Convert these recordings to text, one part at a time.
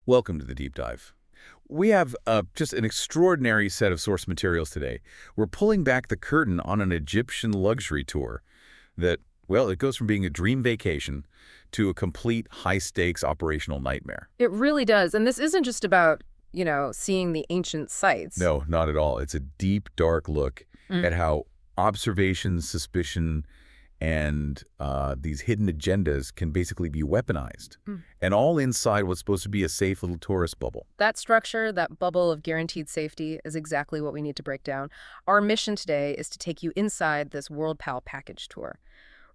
Welcome to the deep dive. We have just an extraordinary set of source materials today. We're pulling back the curtain on an Egyptian luxury tour that, well, it goes from being a dream vacation to a complete high-stakes operational nightmare. It really does. And this isn't just about, seeing the ancient sites. No, not at all. It's a deep, dark look at how observation, suspicion, and these hidden agendas can basically be weaponized. And all inside what's supposed to be a safe little tourist bubble. That structure, that bubble of guaranteed safety, is exactly what we need to break down. Our mission today is to take you inside this World Pal package tour.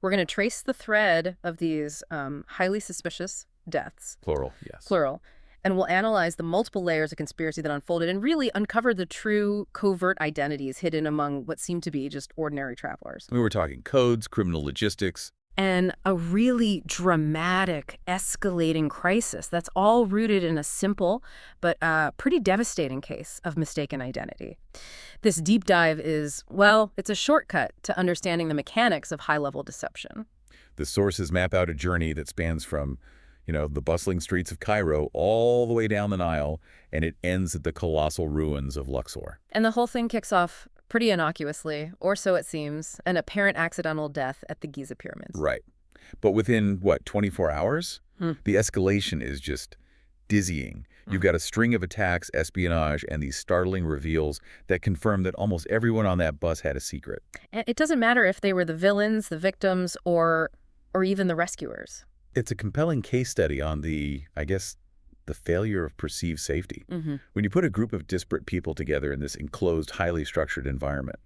We're going to trace the thread of these highly suspicious deaths. Plural, yes. Plural. And we'll analyze the multiple layers of conspiracy that unfolded and really uncover the true covert identities hidden among what seem to be just ordinary travelers. We were talking codes, criminal logistics. And a really dramatic, escalating crisis that's all rooted in a simple but pretty devastating case of mistaken identity. This deep dive is, well, it's a shortcut to understanding the mechanics of high-level deception. The sources map out a journey that spans from the bustling streets of Cairo all the way down the Nile, and it ends at the colossal ruins of Luxor. And the whole thing kicks off pretty innocuously, or so it seems, an apparent accidental death at the Giza pyramids. Right. But within, 24 hours? The escalation is just dizzying. You've got a string of attacks, espionage, and these startling reveals that confirm that almost everyone on that bus had a secret. And it doesn't matter if they were the villains, the victims, or even the rescuers. It's a compelling case study on the failure of perceived safety. When you put a group of disparate people together in this enclosed, highly structured environment,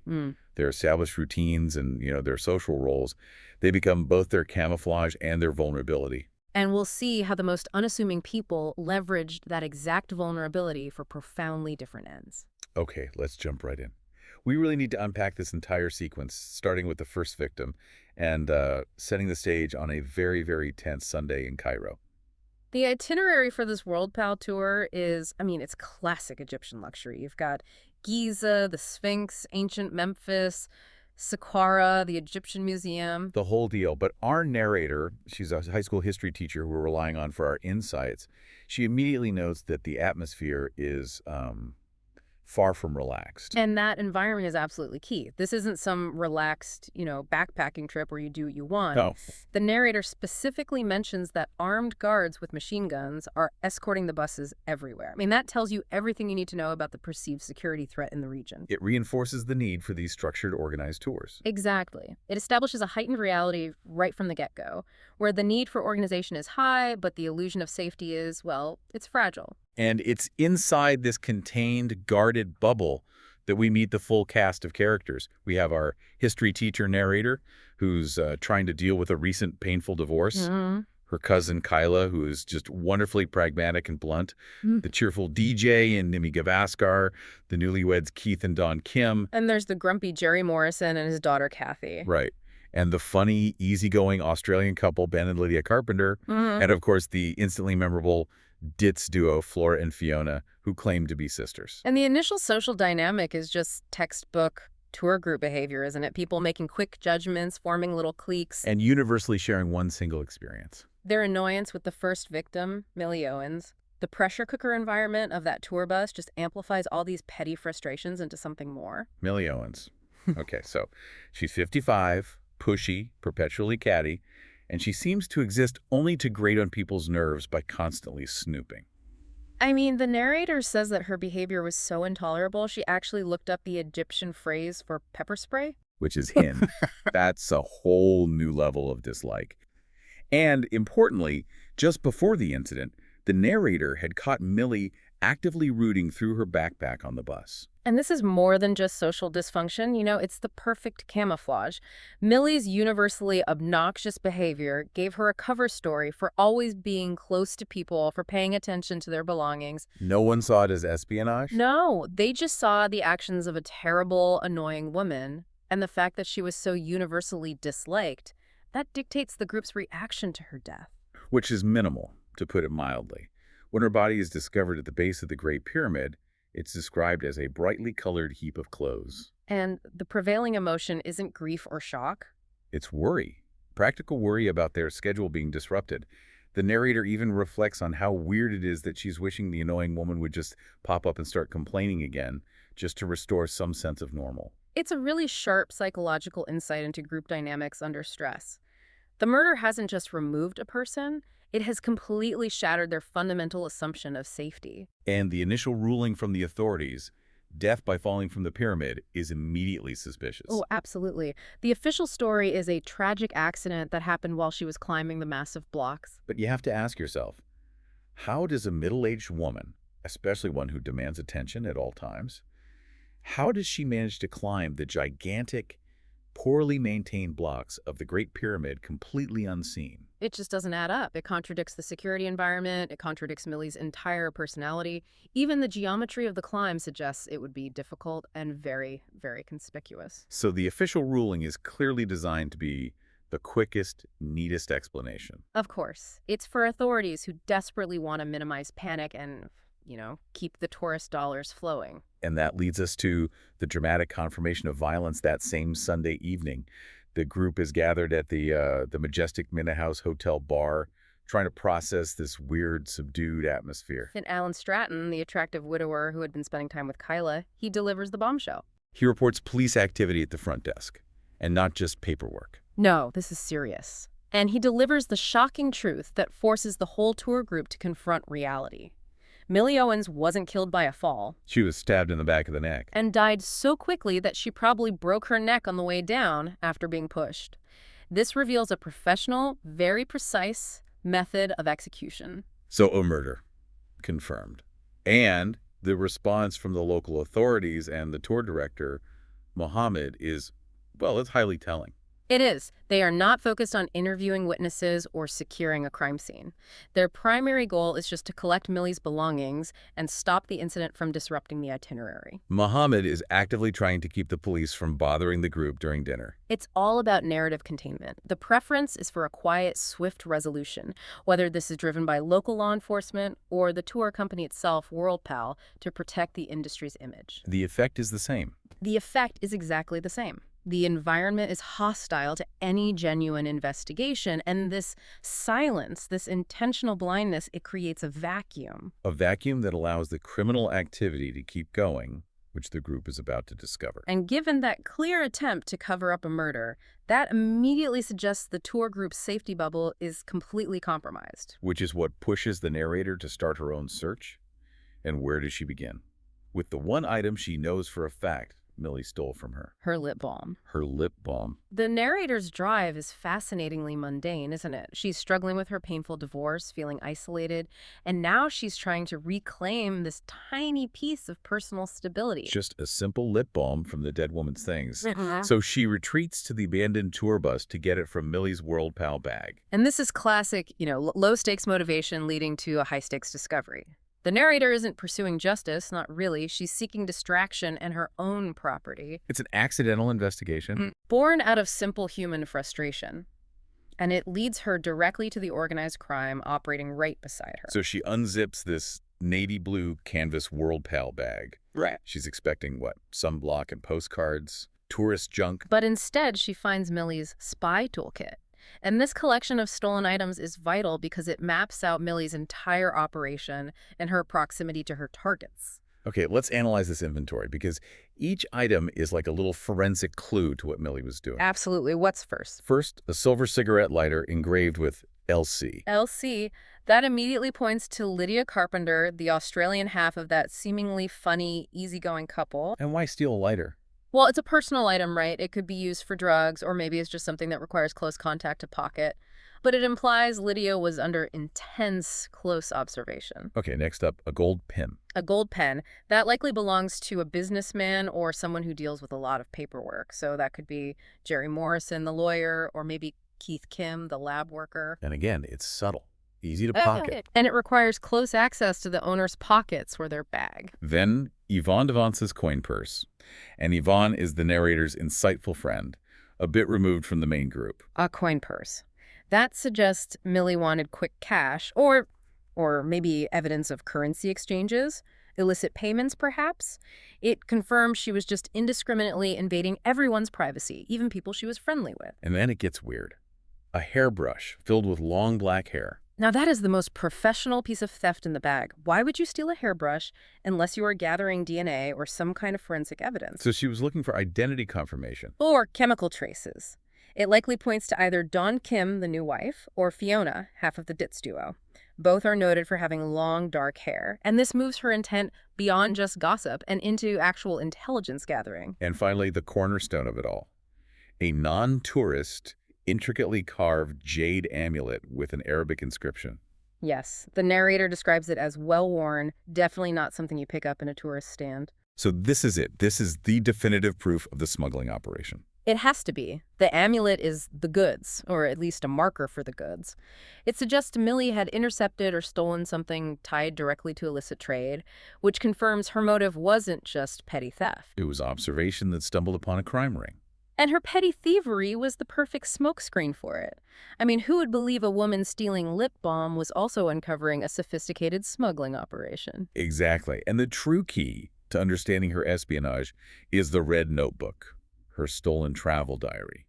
their established routines and, their social roles, they become both their camouflage and their vulnerability. And we'll see how the most unassuming people leveraged that exact vulnerability for profoundly different ends. Okay, let's jump right in. We really need to unpack this entire sequence, starting with the first victim and setting the stage on a very, very tense Sunday in Cairo. The itinerary for this World Pal tour is, it's classic Egyptian luxury. You've got Giza, the Sphinx, ancient Memphis, Saqqara, the Egyptian Museum. The whole deal. But our narrator, she's a high school history teacher who we're relying on for our insights, she immediately notes that the atmosphere is far from relaxed. And that environment is absolutely key. This isn't some relaxed, backpacking trip where you do what you want. No. The narrator specifically mentions that armed guards with machine guns are escorting the buses everywhere. That tells you everything you need to know about the perceived security threat in the region. It reinforces the need for these structured, organized tours. Exactly. It establishes a heightened reality right from the get-go, where the need for organization is high, but the illusion of safety is, well, it's fragile. And it's inside this contained, guarded bubble that we meet the full cast of characters. We have our history teacher narrator, who's trying to deal with a recent painful divorce. Her cousin Kyla, who is just wonderfully pragmatic and blunt. The cheerful DJ in Nimi Gavaskar. The newlyweds Keith and Dawn Kim. And there's the grumpy Jerry Morrison and his daughter Kathy. Right. And the funny, easygoing Australian couple, Ben and Lydia Carpenter. And, of course, the instantly memorable Ditz duo, Flora and Fiona, who claim to be sisters. And the initial social dynamic is just textbook tour group behavior, isn't it? People making quick judgments, forming little cliques. And universally sharing one single experience. Their annoyance with the first victim, Millie Owens. The pressure cooker environment of that tour bus just amplifies all these petty frustrations into something more. Millie Owens. Okay, so she's 55, pushy, perpetually catty, and she seems to exist only to grate on people's nerves by constantly snooping. The narrator says that her behavior was so intolerable, she actually looked up the Egyptian phrase for pepper spray. Which is hin. That's a whole new level of dislike. And importantly, just before the incident, the narrator had caught Millie actively rooting through her backpack on the bus. And this is more than just social dysfunction. It's the perfect camouflage. Millie's universally obnoxious behavior gave her a cover story for always being close to people, for paying attention to their belongings. No one saw it as espionage? No, they just saw the actions of a terrible, annoying woman. And the fact that she was so universally disliked, that dictates the group's reaction to her death. Which is minimal, to put it mildly. When her body is discovered at the base of the Great Pyramid, it's described as a brightly colored heap of clothes. And the prevailing emotion isn't grief or shock. It's worry. Practical worry about their schedule being disrupted. The narrator even reflects on how weird it is that she's wishing the annoying woman would just pop up and start complaining again, just to restore some sense of normal. It's a really sharp psychological insight into group dynamics under stress. The murder hasn't just removed a person, it has completely shattered their fundamental assumption of safety. And the initial ruling from the authorities, death by falling from the pyramid, is immediately suspicious. Oh, absolutely. The official story is a tragic accident that happened while she was climbing the massive blocks. But you have to ask yourself, how does a middle-aged woman, especially one who demands attention at all times, how does she manage to climb the gigantic, poorly maintained blocks of the Great Pyramid completely unseen? It just doesn't add up. It contradicts the security environment. It contradicts Millie's entire personality. Even the geometry of the climb suggests it would be difficult and very, very conspicuous. So the official ruling is clearly designed to be the quickest, neatest explanation. Of course. It's for authorities who desperately want to minimize panic and, keep the tourist dollars flowing. And that leads us to the dramatic confirmation of violence that same Sunday evening. The group is gathered at the majestic Minna House Hotel bar, trying to process this weird, subdued atmosphere. And Alan Stratton, the attractive widower who had been spending time with Kyla, he delivers the bombshell. He reports police activity at the front desk, and not just paperwork. No, this is serious. And he delivers the shocking truth that forces the whole tour group to confront reality. Millie Owens wasn't killed by a fall. She was stabbed in the back of the neck. And died so quickly that she probably broke her neck on the way down after being pushed. This reveals a professional, very precise method of execution. So a murder. Confirmed. And the response from the local authorities and the tour director, Mohammed, is, well, it's highly telling. It is. They are not focused on interviewing witnesses or securing a crime scene. Their primary goal is just to collect Millie's belongings and stop the incident from disrupting the itinerary. Mohammed is actively trying to keep the police from bothering the group during dinner. It's all about narrative containment. The preference is for a quiet, swift resolution, whether this is driven by local law enforcement or the tour company itself, WorldPal, to protect the industry's image. The effect is the same. The effect is exactly the same. The environment is hostile to any genuine investigation, and this silence, this intentional blindness, it creates a vacuum. A vacuum that allows the criminal activity to keep going, which the group is about to discover. And given that clear attempt to cover up a murder, that immediately suggests the tour group's safety bubble is completely compromised. Which is what pushes the narrator to start her own search. And where does she begin? With the one item she knows for a fact Millie stole from her. Her lip balm. Her lip balm. The narrator's drive is fascinatingly mundane, isn't it? She's struggling with her painful divorce, feeling isolated, and now she's trying to reclaim this tiny piece of personal stability. Just a simple lip balm from the dead woman's things. So she retreats to the abandoned tour bus to get it from Millie's WorldPal bag. And this is classic, low-stakes motivation leading to a high-stakes discovery. The narrator isn't pursuing justice, not really. She's seeking distraction and her own property. It's an accidental investigation. Born out of simple human frustration. And it leads her directly to the organized crime operating right beside her. So she unzips this navy blue canvas WorldPal bag. Right. She's expecting, what, sunblock and postcards, tourist junk. But instead, she finds Millie's spy toolkit. And this collection of stolen items is vital because it maps out Millie's entire operation and her proximity to her targets. Okay, let's analyze this inventory because each item is like a little forensic clue to what Millie was doing. Absolutely. What's first? First, a silver cigarette lighter engraved with LC. LC, that immediately points to Lydia Carpenter, the Australian half of that seemingly funny, easygoing couple. And why steal a lighter? Well, it's a personal item, right? It could be used for drugs, or maybe it's just something that requires close contact to pocket. But it implies Lydia was under intense, close observation. Okay, next up, a gold pen. A gold pen. That likely belongs to a businessman or someone who deals with a lot of paperwork. So that could be Jerry Morrison, the lawyer, or maybe Keith Kim, the lab worker. And again, it's subtle. Easy to pocket. And it requires close access to the owner's pockets or their bag. Then, Yvonne Devance's coin purse. And Yvonne is the narrator's insightful friend, a bit removed from the main group. A coin purse. That suggests Millie wanted quick cash, or maybe evidence of currency exchanges, illicit payments perhaps. It confirms she was just indiscriminately invading everyone's privacy, even people she was friendly with. And then it gets weird. A hairbrush filled with long black hair. Now that is the most professional piece of theft in the bag. Why would you steal a hairbrush unless you are gathering DNA or some kind of forensic evidence? So she was looking for identity confirmation. Or chemical traces. It likely points to either Dawn Kim, the new wife, or Fiona, half of the Ditz duo. Both are noted for having long, dark hair, and this moves her intent beyond just gossip and into actual intelligence gathering. And finally, the cornerstone of it all. A non-tourist, intricately carved jade amulet with an Arabic inscription. Yes, the narrator describes it as well-worn, definitely not something you pick up in a tourist stand. So this is it. This is the definitive proof of the smuggling operation. It has to be. The amulet is the goods, or at least a marker for the goods. It suggests Millie had intercepted or stolen something tied directly to illicit trade, which confirms her motive wasn't just petty theft. It was observation that stumbled upon a crime ring. And her petty thievery was the perfect smokescreen for it. I mean, who would believe a woman stealing lip balm was also uncovering a sophisticated smuggling operation? Exactly. And the true key to understanding her espionage is the red notebook, her stolen travel diary,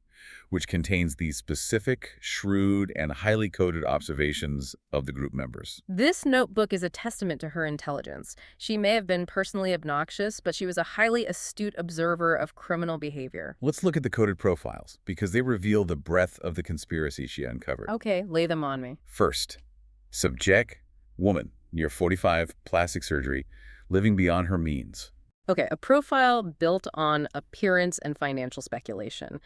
which contains these specific, shrewd, and highly coded observations of the group members. This notebook is a testament to her intelligence. She may have been personally obnoxious, but she was a highly astute observer of criminal behavior. Let's look at the coded profiles, because they reveal the breadth of the conspiracy she uncovered. Okay, lay them on me. First, subject, woman, near 45, plastic surgery, living beyond her means. Okay, a profile built on appearance and financial speculation.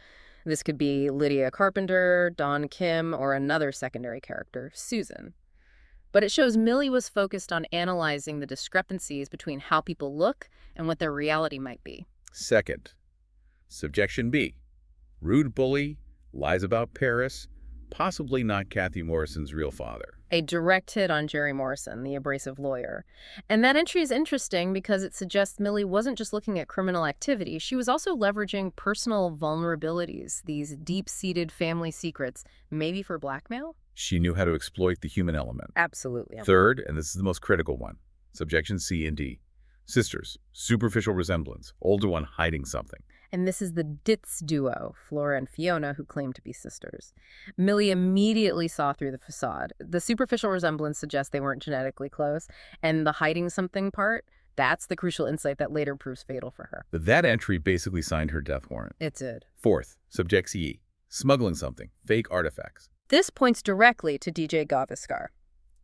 This could be Lydia Carpenter, Dawn Kim, or another secondary character, Susan. But it shows Millie was focused on analyzing the discrepancies between how people look and what their reality might be. Second, subjection B, rude bully, lies about Paris, possibly not Kathy Morrison's real father. A direct hit on Jerry Morrison, the abrasive lawyer. And that entry is interesting because it suggests Millie wasn't just looking at criminal activity, she was also leveraging personal vulnerabilities, these deep-seated family secrets, maybe for blackmail? She knew how to exploit the human element. Absolutely. Third, and this is the most critical one, subjection C and D. Sisters, superficial resemblance, older one hiding something. And this is the Ditz duo, Flora and Fiona, who claim to be sisters. Millie immediately saw through the facade. The superficial resemblance suggests they weren't genetically close, and the hiding something part, that's the crucial insight that later proves fatal for her. But that entry basically signed her death warrant. It did. Fourth, subject C, smuggling something, fake artifacts. This points directly to DJ Gaviskar.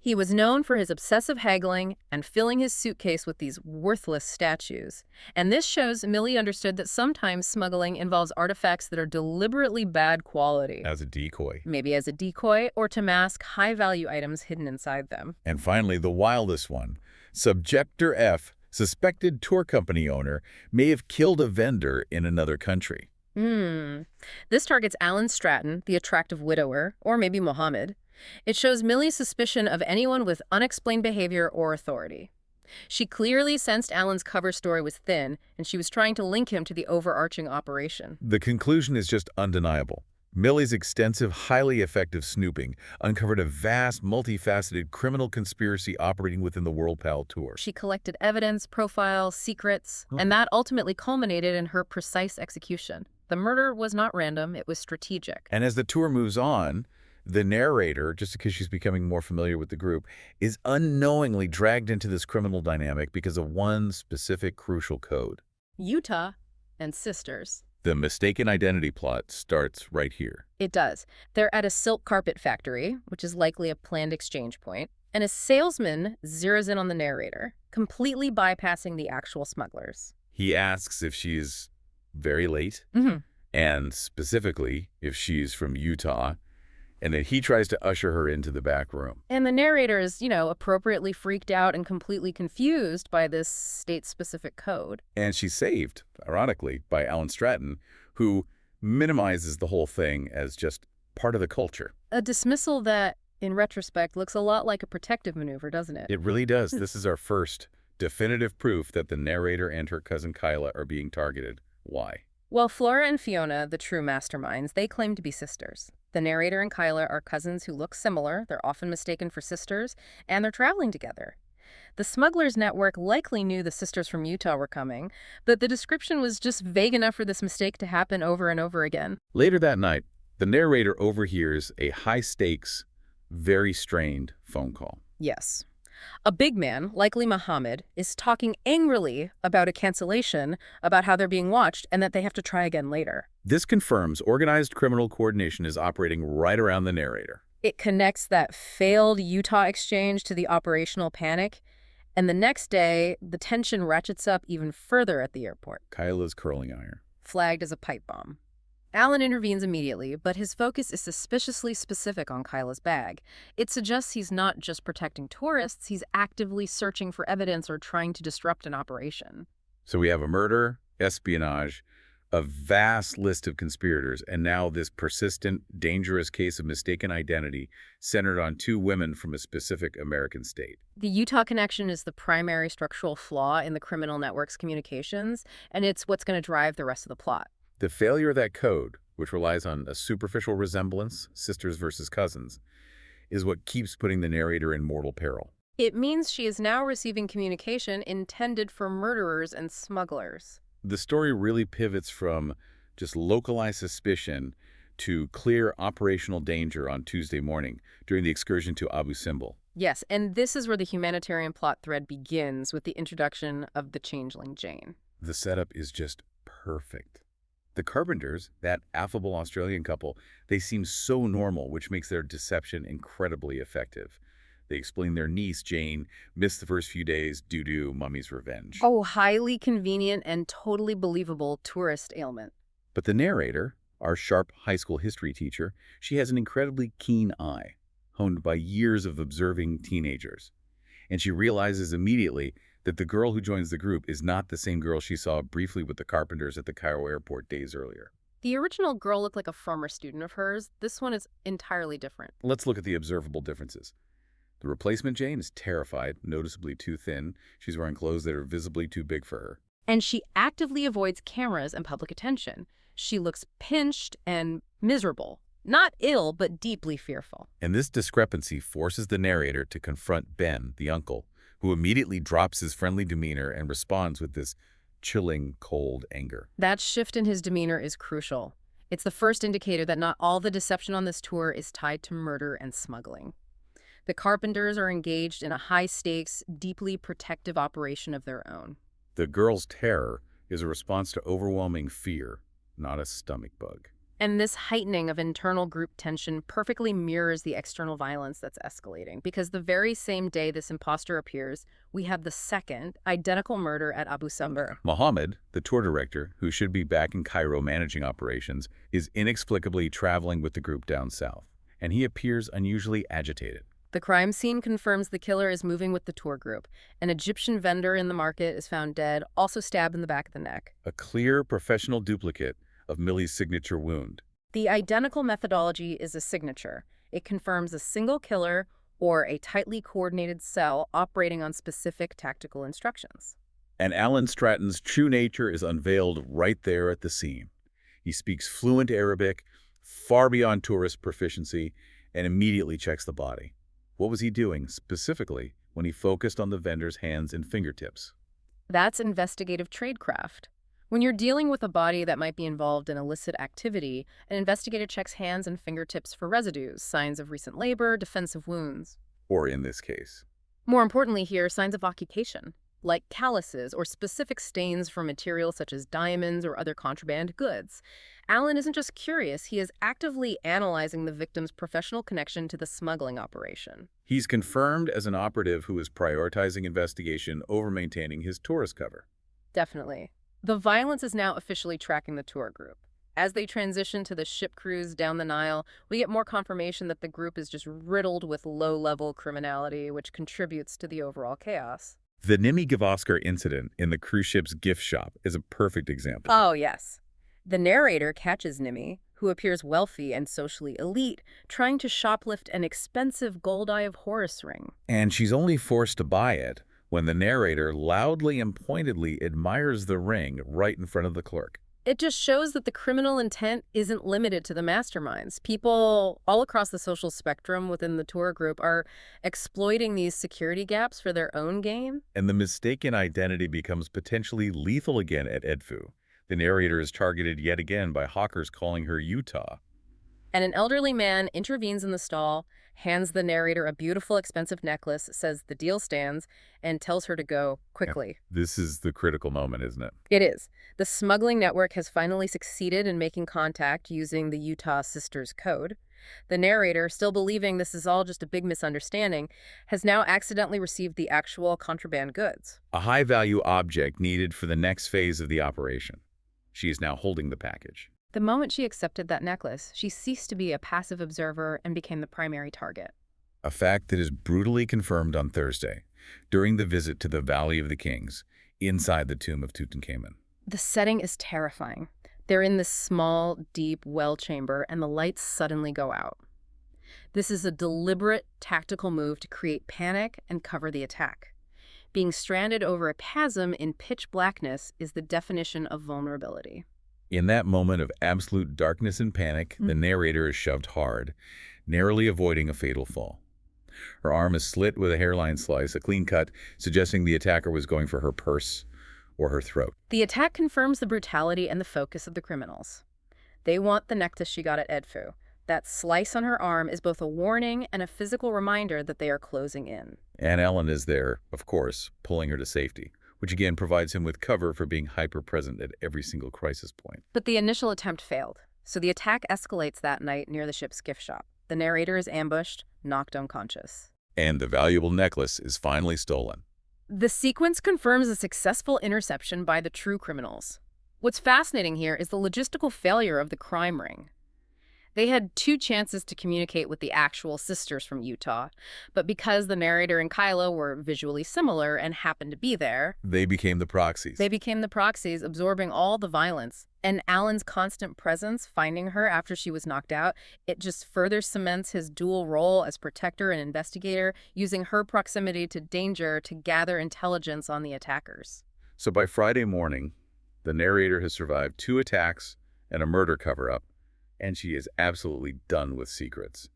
He was known for his obsessive haggling and filling his suitcase with these worthless statues. And this shows Millie understood that sometimes smuggling involves artifacts that are deliberately bad quality. As a decoy. Maybe as a decoy or to mask high-value items hidden inside them. And finally, the wildest one. Subjector F, suspected tour company owner, may have killed a vendor in another country. This targets Alan Stratton, the attractive widower, or maybe Mohammed. It shows Millie's suspicion of anyone with unexplained behavior or authority. She clearly sensed Alan's cover story was thin, and she was trying to link him to the overarching operation. The conclusion is just undeniable. Millie's extensive, highly effective snooping uncovered a vast, multifaceted criminal conspiracy operating within the World Pal Tour. She collected evidence, profiles, secrets, and that ultimately culminated in her precise execution. The murder was not random, it was strategic. And as the tour moves on, the narrator, just because she's becoming more familiar with the group, is unknowingly dragged into this criminal dynamic because of one specific crucial code. Utah and sisters. The mistaken identity plot starts right here. It does. They're at a silk carpet factory, which is likely a planned exchange point, and a salesman zeroes in on the narrator, completely bypassing the actual smugglers. He asks if she's very late, and specifically if she's from Utah, and then he tries to usher her into the back room. And the narrator is, appropriately freaked out and completely confused by this state-specific code. And she's saved, ironically, by Alan Stratton, who minimizes the whole thing as just part of the culture. A dismissal that, in retrospect, looks a lot like a protective maneuver, doesn't it? It really does. This is our first definitive proof that the narrator and her cousin Kyla are being targeted. Why? Well, Flora and Fiona, the true masterminds, they claim to be sisters. The narrator and Kyla are cousins who look similar, they're often mistaken for sisters, and they're traveling together. The smugglers' network likely knew the sisters from Utah were coming, but the description was just vague enough for this mistake to happen over and over again. Later that night, the narrator overhears a high-stakes, Very strained phone call. Yes. A big man, likely Muhammad, is talking angrily about a cancellation, about how they're being watched, and that they have to try again later. This confirms organized criminal coordination is operating right around the narrator. It connects that failed Utah exchange to the operational panic, and the next day, the tension ratchets up even further at the airport, Kyla's curling iron. flagged as a pipe bomb. Alan intervenes immediately, but his focus is suspiciously specific on Kyla's bag. It suggests he's not just protecting tourists, he's actively searching for evidence or trying to disrupt an operation. So we have a murder, espionage, a vast list of conspirators, and now this persistent, dangerous case of mistaken identity centered on two women from a specific American state. The Utah connection is the primary structural flaw in the criminal network's communications, and it's what's going to drive the rest of the plot. The failure of that code, which relies on a superficial resemblance, sisters versus cousins, is what keeps putting the narrator in mortal peril. It means she is now receiving communication intended for murderers and smugglers. The story really pivots from just localized suspicion to clear operational danger on Tuesday morning during the excursion to Abu Simbel. Yes, and this is where the humanitarian plot thread begins with the introduction of the changeling Jane. The setup is just perfect. The Carpenters, that affable Australian couple, they seem so normal, which makes their deception incredibly effective. They explain their niece, Jane, missed the first few days due to Mummy's revenge. Oh, highly convenient and totally believable tourist ailment. But the narrator, our sharp high school history teacher, she has an incredibly keen eye, honed by years of observing teenagers. And she realizes immediately that the girl who joins the group is not the same girl she saw briefly with the Carpenters at the Cairo airport days earlier. The original girl looked like a former student of hers. This one is entirely different. Let's look at the observable differences. The replacement Jane is terrified, noticeably too thin. She's wearing clothes that are visibly too big for her. And she actively avoids cameras and public attention. She looks pinched and miserable. Not ill, but deeply fearful. And this discrepancy forces the narrator to confront Ben, the uncle, who immediately drops his friendly demeanor and responds with this chilling, cold anger. That shift in his demeanor is crucial. It's the first indicator that not all the deception on this tour is tied to murder and smuggling. The Carpenters are engaged in a high-stakes, deeply protective operation of their own. The girl's terror is a response to overwhelming fear, not a stomach bug. And this heightening of internal group tension perfectly mirrors the external violence that's escalating, because the very same day this imposter appears, we have the second, identical murder at Abu Simbel. Mohammed, the tour director, who should be back in Cairo managing operations, is inexplicably traveling with the group down south, and he appears unusually agitated. The crime scene confirms the killer is moving with the tour group. An Egyptian vendor in the market is found dead, also stabbed in the back of the neck. A clear professional duplicate of Millie's signature wound. The identical methodology is a signature. It confirms a single killer or a tightly coordinated cell operating on specific tactical instructions. And Alan Stratton's true nature is unveiled right there at the scene. He speaks fluent Arabic, far beyond tourist proficiency, and immediately checks the body. What was he doing, specifically, when he focused on the vendor's hands and fingertips? That's investigative tradecraft. When you're dealing with a body that might be involved in illicit activity, an investigator checks hands and fingertips for residues, signs of recent labor, defensive wounds. Or in this case. More importantly here, signs of occupation, like calluses or specific stains from materials such as diamonds or other contraband goods. Alan isn't just curious, he is actively analyzing the victim's professional connection to the smuggling operation. He's confirmed as an operative who is prioritizing investigation over maintaining his tourist cover. Definitely. The violence is now officially tracking the tour group. As they transition to the ship cruise down the Nile, we get more confirmation that the group is just riddled with low-level criminality, which contributes to the overall chaos. The Nimi Gavaskar incident in the cruise ship's gift shop is a perfect example. Oh, yes. The narrator catches Nimi, who appears wealthy and socially elite, trying to shoplift an expensive gold Eye of Horus ring. And she's only forced to buy it when the narrator loudly and pointedly admires the ring right in front of the clerk. It just shows that the criminal intent isn't limited to the masterminds. People all across the social spectrum within the tour group are exploiting these security gaps for their own gain. And the mistaken identity becomes potentially lethal again at Edfu. The narrator is targeted yet again by hawkers calling her Utah. And an elderly man intervenes in the stall, hands the narrator a beautiful, expensive necklace, says the deal stands, and tells her to go quickly. This is the critical moment, isn't it? It is. The smuggling network has finally succeeded in making contact using the Utah Sisters Code. The narrator, still believing this is all just a big misunderstanding, has now accidentally received the actual contraband goods. A high-value object needed for the next phase of the operation. She is now holding the package. The moment she accepted that necklace, she ceased to be a passive observer and became the primary target. A fact that is brutally confirmed on Thursday, during the visit to the Valley of the Kings, inside the tomb of Tutankhamun. The setting is terrifying. They're in this small, deep well chamber, and the lights suddenly go out. This is a deliberate, tactical move to create panic and cover the attack. Being stranded over a chasm in pitch blackness is the definition of vulnerability. In that moment of absolute darkness and panic, the narrator is shoved hard, narrowly avoiding a fatal fall. Her arm is slit with a hairline slice, a clean cut, suggesting the attacker was going for her purse or her throat. The attack confirms the brutality and the focus of the criminals. They want the necklace she got at Edfu. That slice on her arm is both a warning and a physical reminder that they are closing in. And Ellen is there, of course, pulling her to safety, which again provides him with cover for being hyper-present at every single crisis point. But the initial attempt failed, so the attack escalates that night near the ship's gift shop. The narrator is ambushed, knocked unconscious. And the valuable necklace is finally stolen. The sequence confirms a successful interception by the true criminals. What's fascinating here is the logistical failure of the crime ring. They had 2 chances to communicate with the actual sisters from Utah, but because the narrator and Kyla were visually similar and happened to be there, they became the proxies. Absorbing all the violence. And Alan's constant presence, finding her after she was knocked out, it just further cements his dual role as protector and investigator, using her proximity to danger to gather intelligence on the attackers. So by Friday morning, the narrator has survived 2 attacks and a murder cover-up, and she is absolutely done with secrets.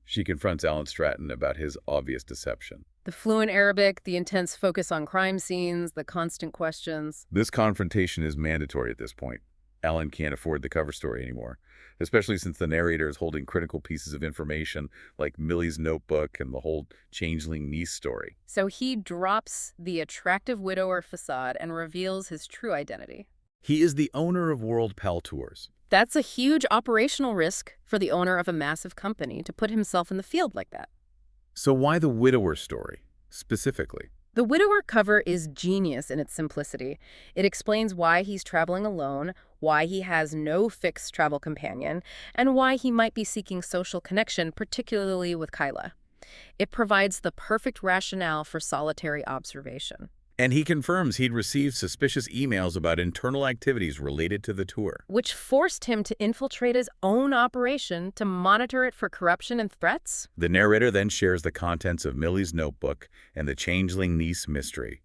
She confronts Alan Stratton about his obvious deception. The fluent Arabic, the intense focus on crime scenes, the constant questions. This confrontation is mandatory at this point. Alan can't afford the cover story anymore, especially since the narrator is holding critical pieces of information like Millie's notebook and the whole changeling niece story. So he drops the attractive widower facade and reveals his true identity. He is the owner of World Pal Tours. That's a huge operational risk for the owner of a massive company to put himself in the field like that. So why the widower story, specifically? The widower cover is genius in its simplicity. It explains why he's traveling alone, why he has no fixed travel companion, and why he might be seeking social connection, particularly with Kyla. It provides the perfect rationale for solitary observation. And he confirms he'd received suspicious emails about internal activities related to the tour, which forced him to infiltrate his own operation to monitor it for corruption and threats. The narrator then shares the contents of Millie's notebook and the changeling niece mystery.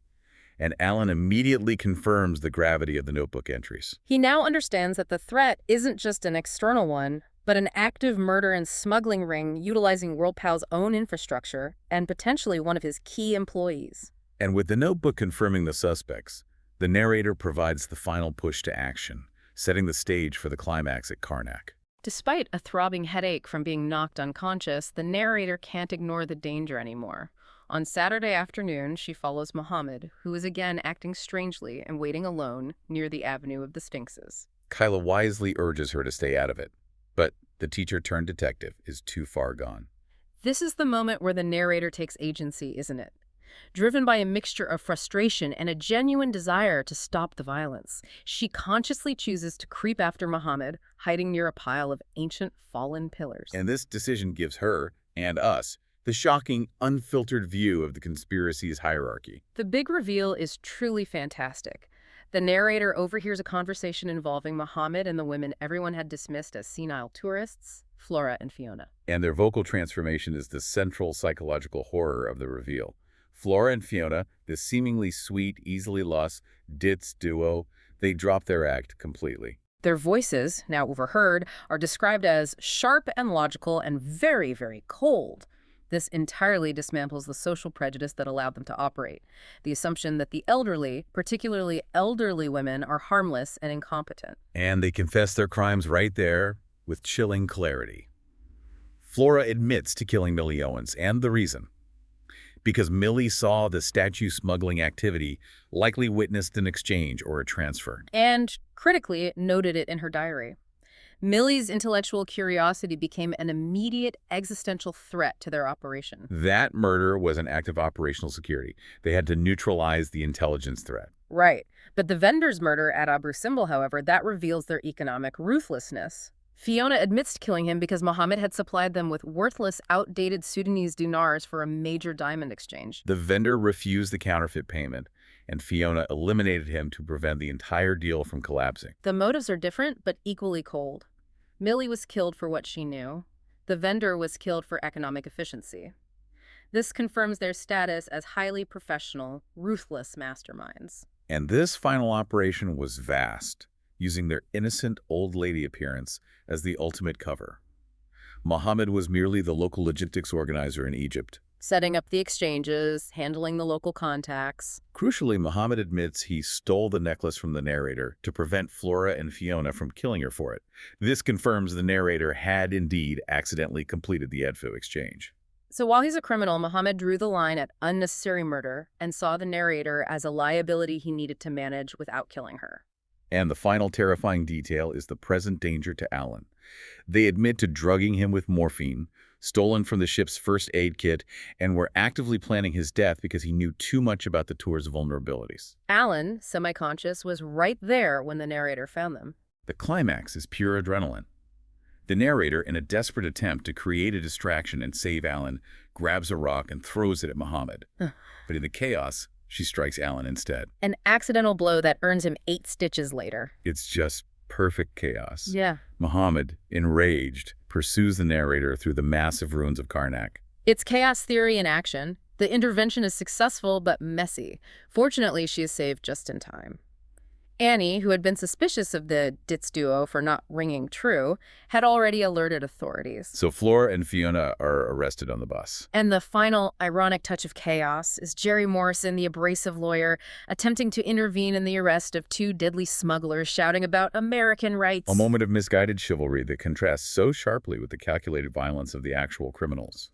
And Alan immediately confirms the gravity of the notebook entries. He now understands that the threat isn't just an external one, but an active murder and smuggling ring utilizing WorldPal's own infrastructure and potentially one of his key employees. And with the notebook confirming the suspects, the narrator provides the final push to action, setting the stage for the climax at Karnak. Despite a throbbing headache from being knocked unconscious, the narrator can't ignore the danger anymore. On Saturday afternoon, she follows Muhammad, who is again acting strangely and waiting alone near the Avenue of the Sphinxes. Kyla wisely urges her to stay out of it, but the teacher-turned-detective is too far gone. This is the moment where the narrator takes agency, isn't it? Driven by a mixture of frustration and a genuine desire to stop the violence, she consciously chooses to creep after Muhammad, hiding near a pile of ancient fallen pillars. And this decision gives her, and us, the shocking, unfiltered view of the conspiracy's hierarchy. The big reveal is truly fantastic. The narrator overhears a conversation involving Muhammad and the women everyone had dismissed as senile tourists, Flora and Fiona. And their vocal transformation is the central psychological horror of the reveal. Flora and Fiona, this seemingly sweet, easily lost ditz duo, they drop their act completely. Their voices, now overheard, are described as sharp and logical and very, very cold. This entirely dismantles the social prejudice that allowed them to operate. The assumption that the elderly, particularly elderly women, are harmless and incompetent. And they confess their crimes right there with chilling clarity. Flora admits to killing Millie Owens, and the reason. Because Millie saw the statue smuggling activity, likely witnessed an exchange or a transfer. And, critically, noted it in her diary. Millie's intellectual curiosity became an immediate existential threat to their operation. That murder was an act of operational security. They had to neutralize the intelligence threat. Right. But the vendor's murder at Abu Simbel, however, that reveals their economic ruthlessness. Fiona admits to killing him because Mohammed had supplied them with worthless, outdated Sudanese dinars for a major diamond exchange. The vendor refused the counterfeit payment, and Fiona eliminated him to prevent the entire deal from collapsing. The motives are different, but equally cold. Millie was killed for what she knew. The vendor was killed for economic efficiency. This confirms their status as highly professional, ruthless masterminds. And this final operation was vast, using their innocent old lady appearance as the ultimate cover. Mohammed was merely the local logistics organizer in Egypt. Setting up the exchanges, handling the local contacts. Crucially, Mohammed admits he stole the necklace from the narrator to prevent Flora and Fiona from killing her for it. This confirms the narrator had indeed accidentally completed the Edfu exchange. So while he's a criminal, Mohammed drew the line at unnecessary murder and saw the narrator as a liability he needed to manage without killing her. And the final terrifying detail is the present danger to Alan. They admit to drugging him with morphine, stolen from the ship's first aid kit, and were actively planning his death because he knew too much about the tour's vulnerabilities. Alan, semi-conscious, was right there when the narrator found them. The climax is pure adrenaline. The narrator, in a desperate attempt to create a distraction and save Alan, grabs a rock and throws it at Mohammed. But in the chaos, she strikes Alan instead. An accidental blow that earns him 8 stitches later. It's just perfect chaos. Yeah. Mohammed, enraged, pursues the narrator through the massive ruins of Karnak. It's chaos theory in action. The intervention is successful but messy. Fortunately, she is saved just in time. Annie, who had been suspicious of the Ditz duo for not ringing true, had already alerted authorities. So Flora and Fiona are arrested on the bus. And the final ironic touch of chaos is Jerry Morrison, the abrasive lawyer, attempting to intervene in the arrest of 2 deadly smugglers shouting about American rights. A moment of misguided chivalry that contrasts so sharply with the calculated violence of the actual criminals.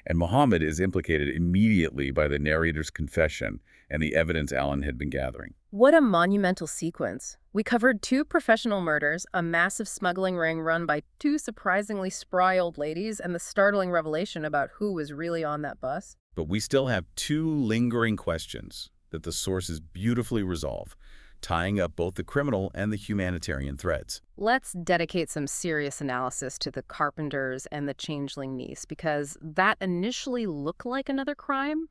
And Mohammed is implicated immediately by the narrator's confession and the evidence Alan had been gathering. What a monumental sequence. We covered 2 professional murders, a massive smuggling ring run by 2 surprisingly spry old ladies, and the startling revelation about who was really on that bus. But we still have 2 lingering questions that the sources beautifully resolve, tying up both the criminal and the humanitarian threads. Let's dedicate some serious analysis to the Carpenters and the changeling niece, because that initially looked like another crime,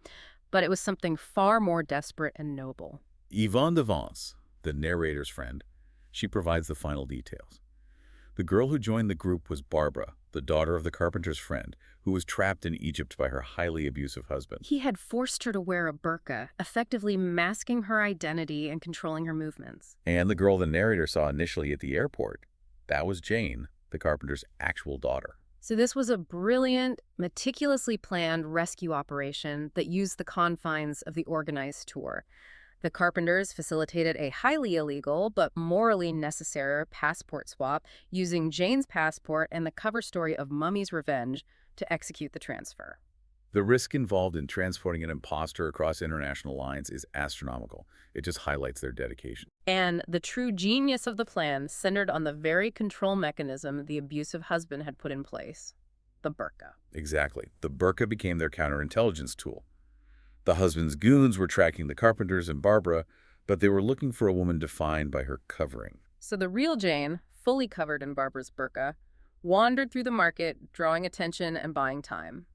but it was something far more desperate and noble. Yvonne de Vance, the narrator's friend, she provides the final details. The girl who joined the group was Barbara, the daughter of the carpenter's friend, who was trapped in Egypt by her highly abusive husband. He had forced her to wear a burqa, effectively masking her identity and controlling her movements. And the girl the narrator saw initially at the airport, that was Jane, the carpenter's actual daughter. So this was a brilliant, meticulously planned rescue operation that used the confines of the organized tour. The Carpenters facilitated a highly illegal but morally necessary passport swap using Jane's passport and the cover story of Mummy's Revenge to execute the transfer. The risk involved in transporting an imposter across international lines is astronomical. It just highlights their dedication. And the true genius of the plan centered on the very control mechanism the abusive husband had put in place, the burqa. Exactly. The burqa became their counterintelligence tool. The husband's goons were tracking the Carpenters and Barbara, but they were looking for a woman defined by her covering. So the real Jane, fully covered in Barbara's burqa, wandered through the market, drawing attention and buying time.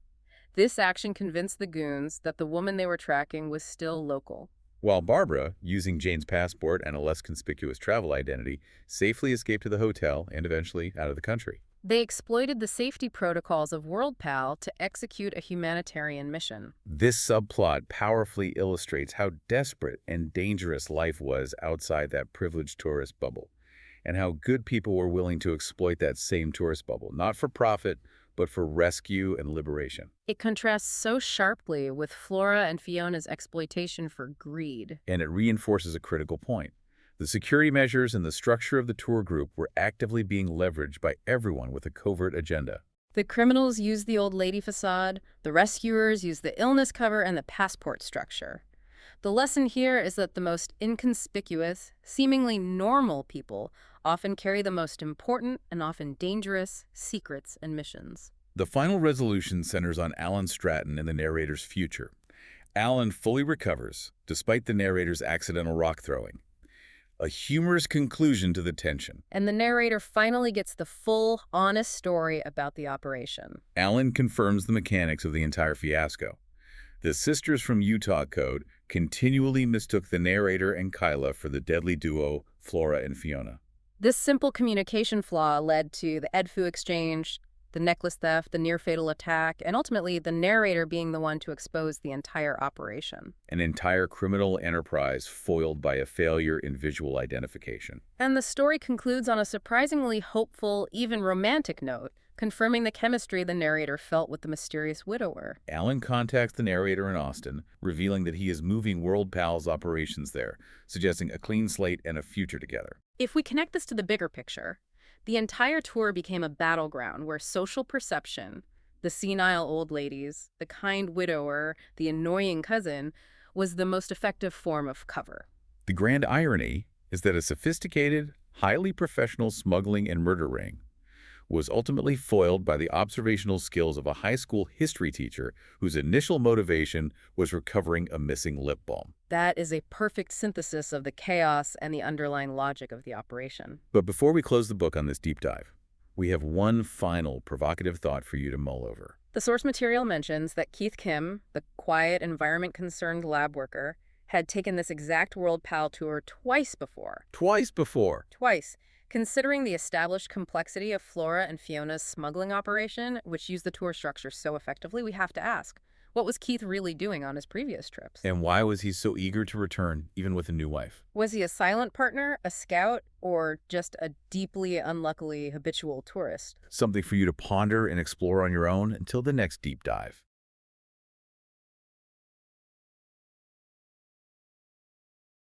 This action convinced the goons that the woman they were tracking was still local. While Barbara, using Jane's passport and a less conspicuous travel identity, safely escaped to the hotel and eventually out of the country. They exploited the safety protocols of WorldPal to execute a humanitarian mission. This subplot powerfully illustrates how desperate and dangerous life was outside that privileged tourist bubble, and how good people were willing to exploit that same tourist bubble, not for profit, but for rescue and liberation. It contrasts so sharply with Flora and Fiona's exploitation for greed. And it reinforces a critical point. The security measures and the structure of the tour group were actively being leveraged by everyone with a covert agenda. The criminals use the old lady facade, the rescuers use the illness cover and the passport structure. The lesson here is that the most inconspicuous, seemingly normal people often carry the most important and often dangerous secrets and missions. The final resolution centers on Alan Stratton and the narrator's future. Alan fully recovers, despite the narrator's accidental rock throwing. A humorous conclusion to the tension. And the narrator finally gets the full, honest story about the operation. Alan confirms the mechanics of the entire fiasco. The sisters from Utah Code continually mistook the narrator and Kyla for the deadly duo Flora and Fiona. This simple communication flaw led to the Edfu exchange, the necklace theft, the near-fatal attack, and ultimately the narrator being the one to expose the entire operation. An entire criminal enterprise foiled by a failure in visual identification. And the story concludes on a surprisingly hopeful, even romantic note, confirming the chemistry the narrator felt with the mysterious widower. Alan contacts the narrator in Austin, revealing that he is moving World Pal's operations there, suggesting a clean slate and a future together. If we connect this to the bigger picture, the entire tour became a battleground where social perception, the senile old ladies, the kind widower, the annoying cousin, was the most effective form of cover. The grand irony is that a sophisticated, highly professional smuggling and murder ring was ultimately foiled by the observational skills of a high school history teacher whose initial motivation was recovering a missing lip balm. That is a perfect synthesis of the chaos and the underlying logic of the operation. But before we close the book on this deep dive, we have one final provocative thought for you to mull over. The source material mentions that Keith Kim, the quiet, environment-concerned lab worker, had taken this exact World Pal tour twice before. Twice before. Twice. Considering the established complexity of Flora and Fiona's smuggling operation, which used the tour structure so effectively, we have to ask, what was Keith really doing on his previous trips? And why was he so eager to return, even with a new wife? Was he a silent partner, a scout, or just a deeply unluckily habitual tourist? Something for you to ponder and explore on your own until the next deep dive.